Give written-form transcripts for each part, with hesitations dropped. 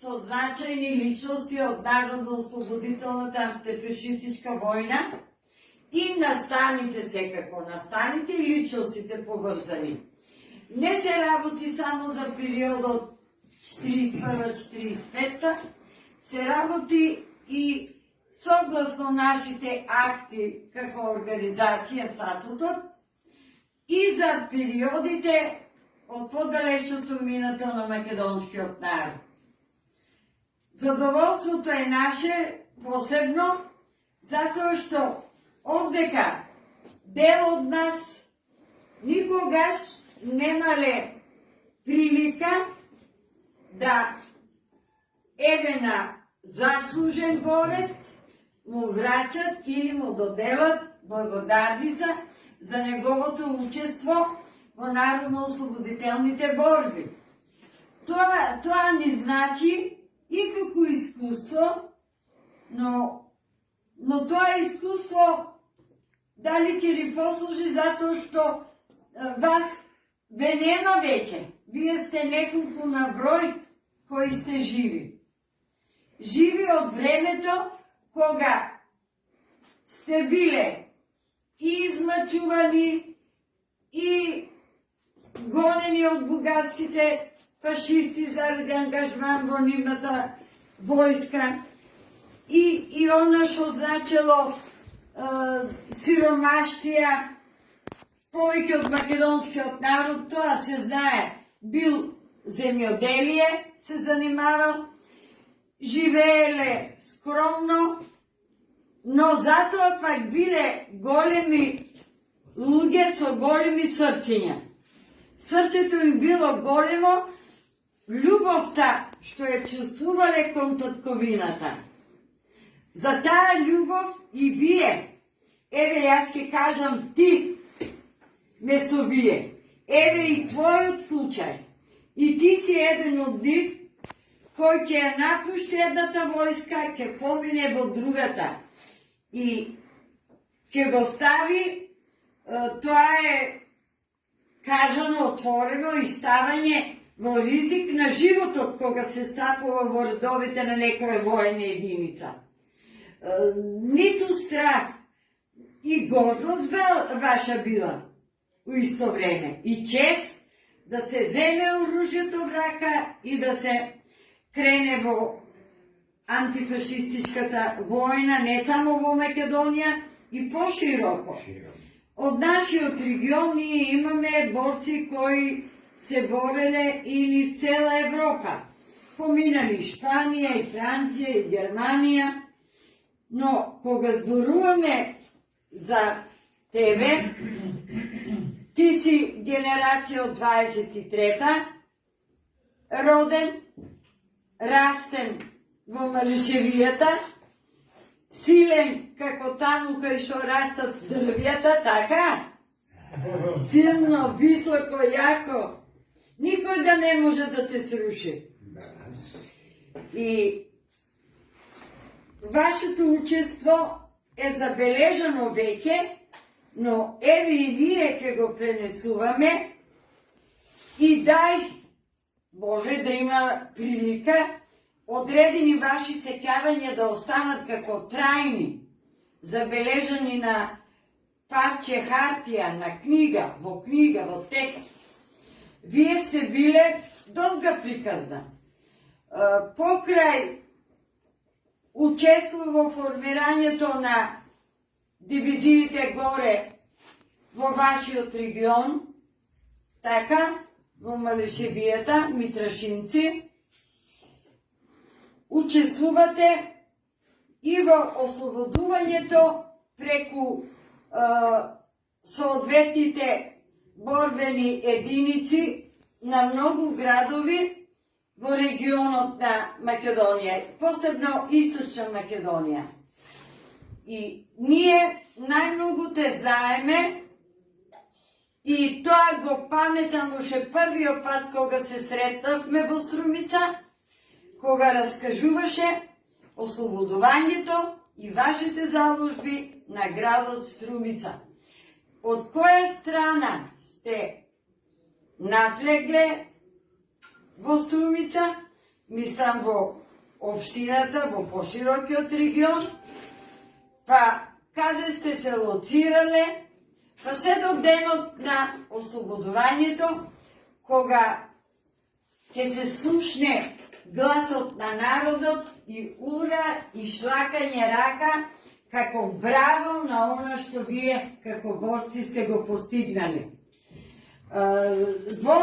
со значајни личности од Народно-ослободителната антифашистичка војна и наставните секако, наставните и личностите поврзани. Не се работи само за периодот 41-45, се работи и согласно нашите акти како организација статутот и за периодите од подалечното минато на македонскиот народ. Задоволството е наше посебно, затоа што овдека дел од нас никогаш немале прилика да еве на заслужен борец му врачат или му доделат благодарница за неговото учество во народно-ослободителните борби. Тоа не значи и како искуство, но тоа искуство дали ќе ли послужи затоа што вас ве нема веќе. Вие сте неколку на број кои сте живи. Живи од времето кога сте биле и измачувани и гонени од бугарските фашисти заради ангажман во нивната војска и она што значело сиромаштија повеќе од македонскиот народ, тоа се знае, бил земјоделие, се занимавал, живееле скромно, но затоа пак биле големи луѓе со големи срциња. Срцето им било големо, љубовта што ја чувствувале кон татковината. За таа љубов и вие, еве јас ќе кажам ти, место вие, еве и твојот случај, и ти си еден од нив, кој ќе ја напушти едната војска, ќе помине во другата и ќе го стави, тоа е кажано отворено и ставање во ризик на животот кога се стапува во редовите на некоја војна единица. Ниту страх и гордост ваша била у исто време и чест да се земе оружјето в рака и да се крене во антифашистичката војна не само во Македонија и пошироко. Од нашиот регион ние имаме борци кои се бореле и низ цела Европа. Поминали Шпанија и Франција и Германија, но кога зборуваме за тебе, ти си генерација од 23-та, роден, растен во Малишевијата, силен како таму кај што растат дрвјата, така? Силно, високо, јако. Никој да не може да те сруши. И вашето учество е забележано веќе, но еве и ние ќе го пренесуваме и дај Боже да има прилика одредени ваши сеќавања да останат како трајни, забележани на парче хартија, на книга, во текст. Вие сте биле долга приказна. Покрај учество во формирањето на дивизиите горе во вашиот регион, така, во Малишевијата, Митрашинци, учествувате и во ослободувањето преку соодветните борбени единици на многу градови во регионот на Македонија, посебно Источна Македонија. И ние најмногу те знаеме и тоа го паметам уште првиот пат кога се сретнавме во Струмица, кога раскажуваше ослободувањето и вашите заложби на градот Струмица. Од која страна сте нафлегле во Струмица, мислам во општината, во поширокиот регион, па каде сте се лоцирале, па се до денот на ослободувањето, кога ќе се слушне гласот на народот и ура и шлакање рака како браво на она што вие како борци сте го постигнали. Во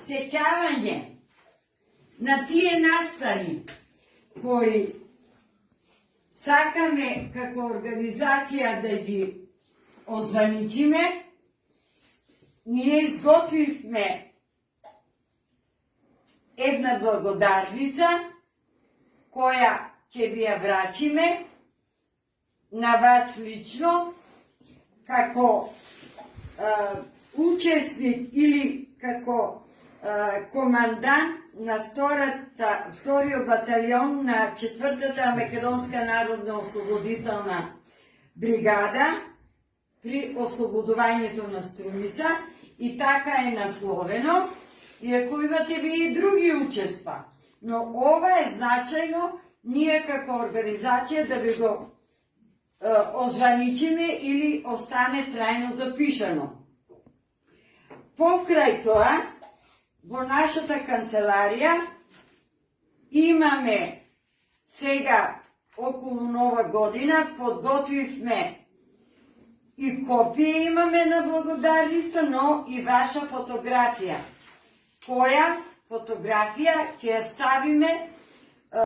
сеќавање на тие настани кои сакаме како организација да ги озваничиме, ние изготвивме една благодарница која ќе ви ја врачиме на вас лично како учесник или како командант на вториот баталион на 4-та Македонска народна ослободителна бригада при ослободувањето на Струмица, и така е насловено, иако имате ви и други учества. Но ова е значајно ние како организација да ви го озваничиме или остане трајно запишано. Покрај тоа, во нашата канцеларија имаме сега околу Нова година, подготвивме и копија имаме на благодарниста, но и ваша фотографија. Која фотографија ќе ја ставиме